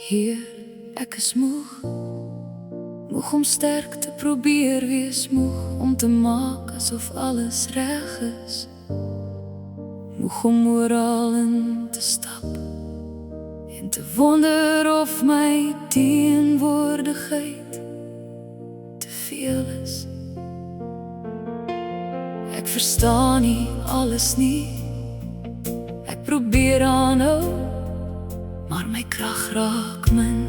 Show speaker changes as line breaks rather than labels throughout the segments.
Heer, ek is moeg, moeg om sterk te probeer wees, moeg om te maak asof alles reg is, moeg om oral in te stap en te wonder of my teenwoordigheid te veel is. Ek verstaan nie alles nie, ek probeer aanhou, maar my krag raak min.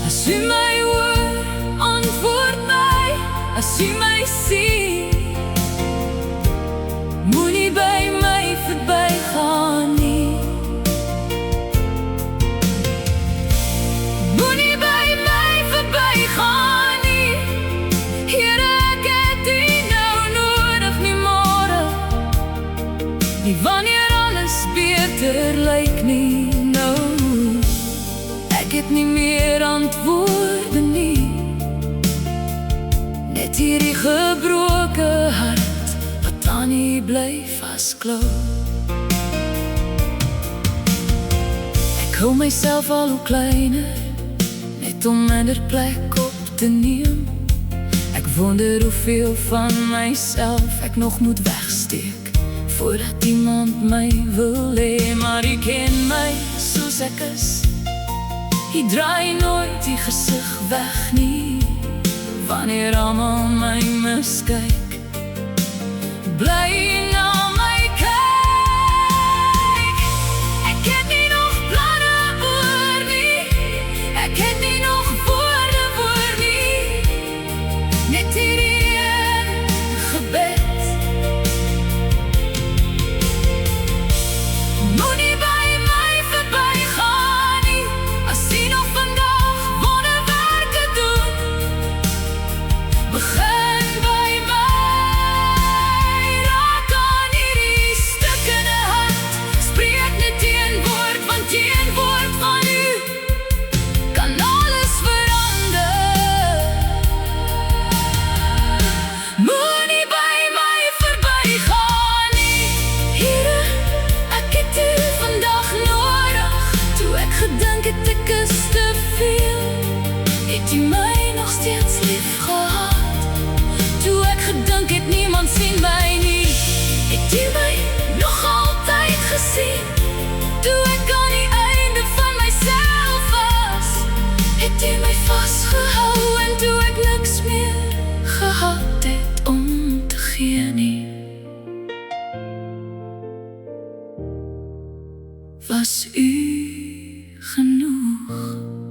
As U my hoor, antwoord my, as U my sien, moenie by my verbygaan nie. Moenie by my verbygaan nie. Here, ek het U nou nodig, nie môre, nie wanneer alles beter lyk nie. Nou, ek het nie meer antwoorde nie, net hierdie gebroke hart wat aan U bly vasklou. Ek hou myself al hoe kleiner, net om minder plek op te neem. Ek wonder hoeveel van myself ek nog moet wegsteek voordat iemand my wil hê. Maar U ken my soos ek is, U draai nooit die gesig weg nie. Wanneer almal my miskyk, bly U na my kyk. Ek het nie nog planne oor nie, ek het nie nog woorde oor nie, net hierdie een gebed. Moenie by my verbygaan nie, as U nog vandag wonderwerke doen. Begin by my, raak aan hierdie stukkende hart, spreek net teenwoord, want teenwoord van U kan alles verander. Moenie by my verbygaan nie. Here, ek het U vandag nodig. Toe ek gedink het ek is te veel, het U my nog steeds lief gehad. Toe ek gedink het niemand sien my nie, het U my nog altyd gesien. Toe ek aan die einde van myself was, het U my vasgehou. En toe ek niks meer gehad het om te gee nie, was U genoeg.